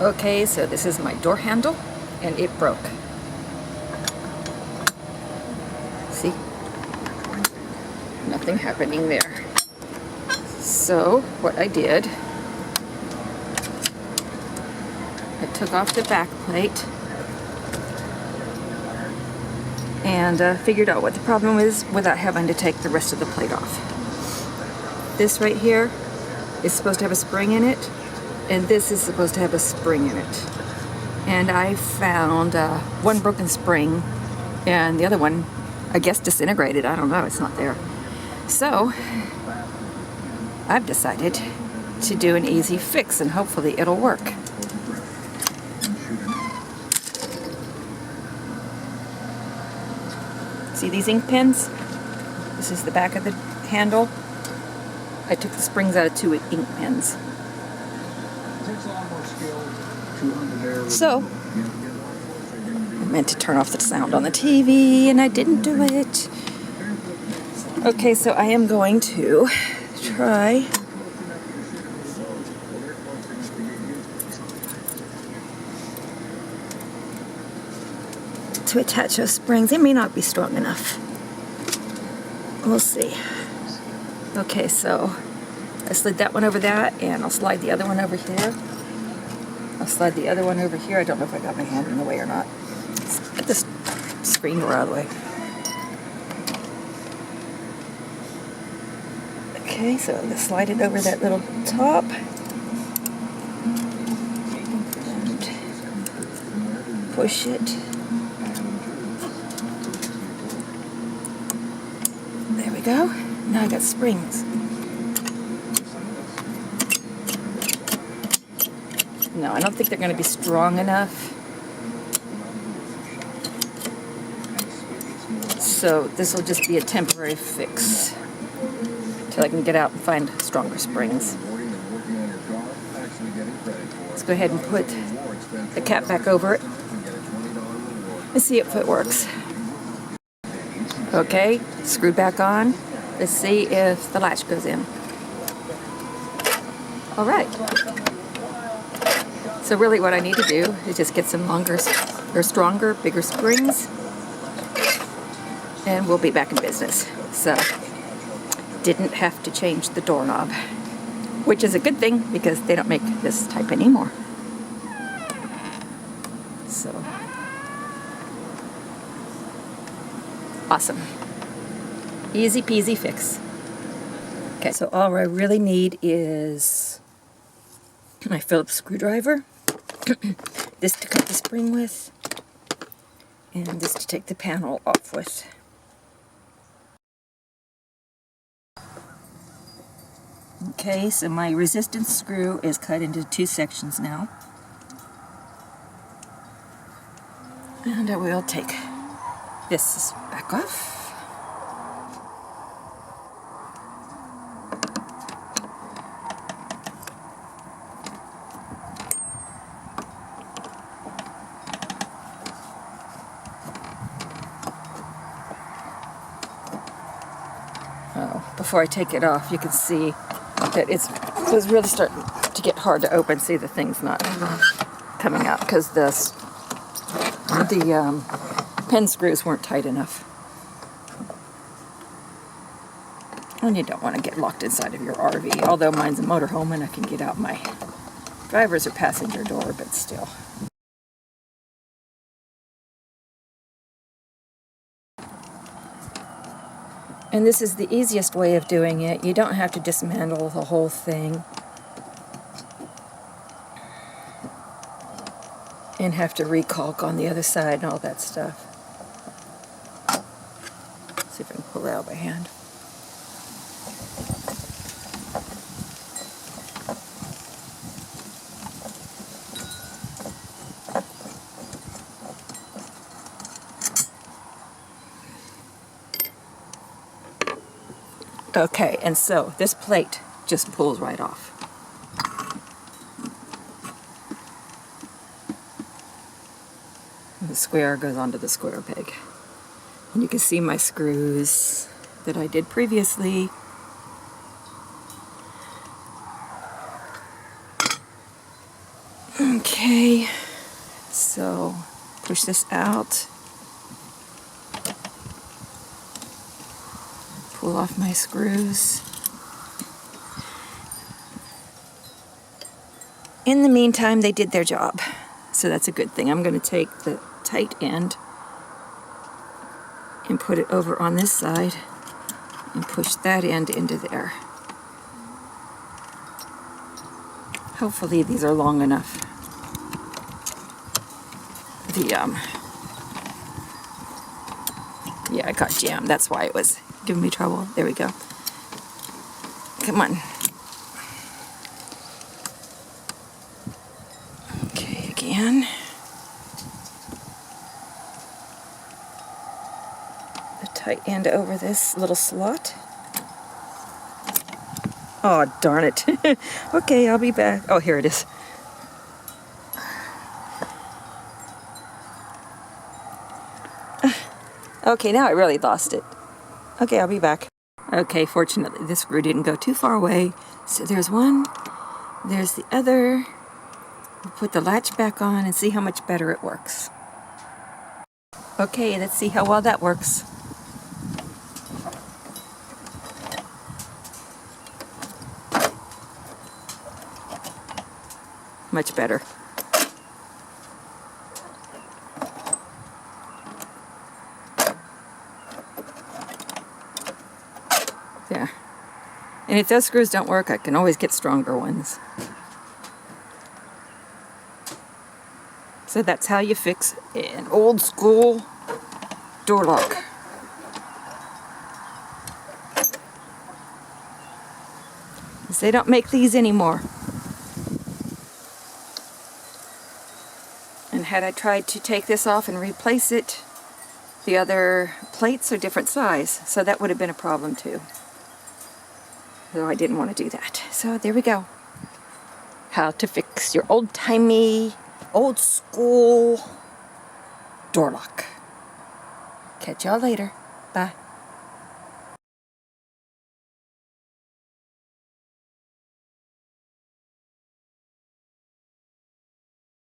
Okay, so this is my door handle, and it broke. See? Nothing happening there. So, what I did, I took off the back plate and figured out what the problem is without having to take the rest of the plate off. This right here is supposed to have a spring in it, and this is supposed to have a spring in it. And I found one broken spring, and the other one, I guess, disintegrated. I don't know, it's not there. So, I've decided to do an easy fix, and hopefully it'll work. See these ink pens? This is the back of the handle. I took the springs out of 2 ink pens. So, I meant to turn off the sound on the TV and I didn't do it. Okay, so I am going to try to attach those springs. They may not be strong enough. We'll see. Okay, so I slid that one over that, and I'll slide the other one over here. I'll slide the other one over here. I don't know if I got my hand in the way or not. Let's get this screen door out of the way. Okay, so I'm going to slide it over that little top. And push it. There we go. Now I got springs. No, I don't think they're going to be strong enough. So this will just be a temporary fix till I can get out and find stronger springs. Let's go ahead and put the cap back over it and see if it works. Okay, screw back on. Let's see if the latch goes in. All right. So really what I need to do is just get some longer or stronger, bigger springs, and we'll be back in business. So, didn't have to change the doorknob, which is a good thing because they don't make this type anymore. So, awesome. Easy peasy fix. Okay, so all I really need is my Phillips screwdriver, this to cut the spring with, and this to take the panel off with. Okay, so my resistance screw is cut into 2 sections now. And I will take this back off. Before I take it off, you can see that it was really starting to get hard to open. See, the thing's not coming out because the pen screws weren't tight enough. And you don't want to get locked inside of your RV, although mine's a motorhome and I can get out my driver's or passenger door, but still. And this is the easiest way of doing it. You don't have to dismantle the whole thing and have to recalc on the other side and all that stuff. Let's see if I can pull it out by hand. Okay, and so this plate just pulls right off. And the square goes onto the square peg. And you can see my screws that I did previously. Okay, so push this out. Pull off my screws. In the meantime, they did their job, so that's a good thing. I'm going to take the tight end and put it over on this side and push that end into there. Hopefully these are long enough. Yeah, I got jammed. That's why it was giving me trouble. There we go. Come on. Okay, again. The tight end over this little slot. Oh, darn it. Okay, I'll be back. Oh, here it is. Okay, now I really lost it. Okay, I'll be back. Okay, fortunately this screw didn't go too far away. So there's one, there's the other. We'll put the latch back on and see how much better it works. Okay, let's see how well that works. Much better. There. And if those screws don't work, I can always get stronger ones. So that's how you fix an old school door lock. Because they don't make these anymore. And had I tried to take this off and replace it, the other plates are different size, so that would have been a problem too. Though I didn't want to do that. So there we go. How to fix your old-timey, old-school door lock. Catch y'all later. Bye.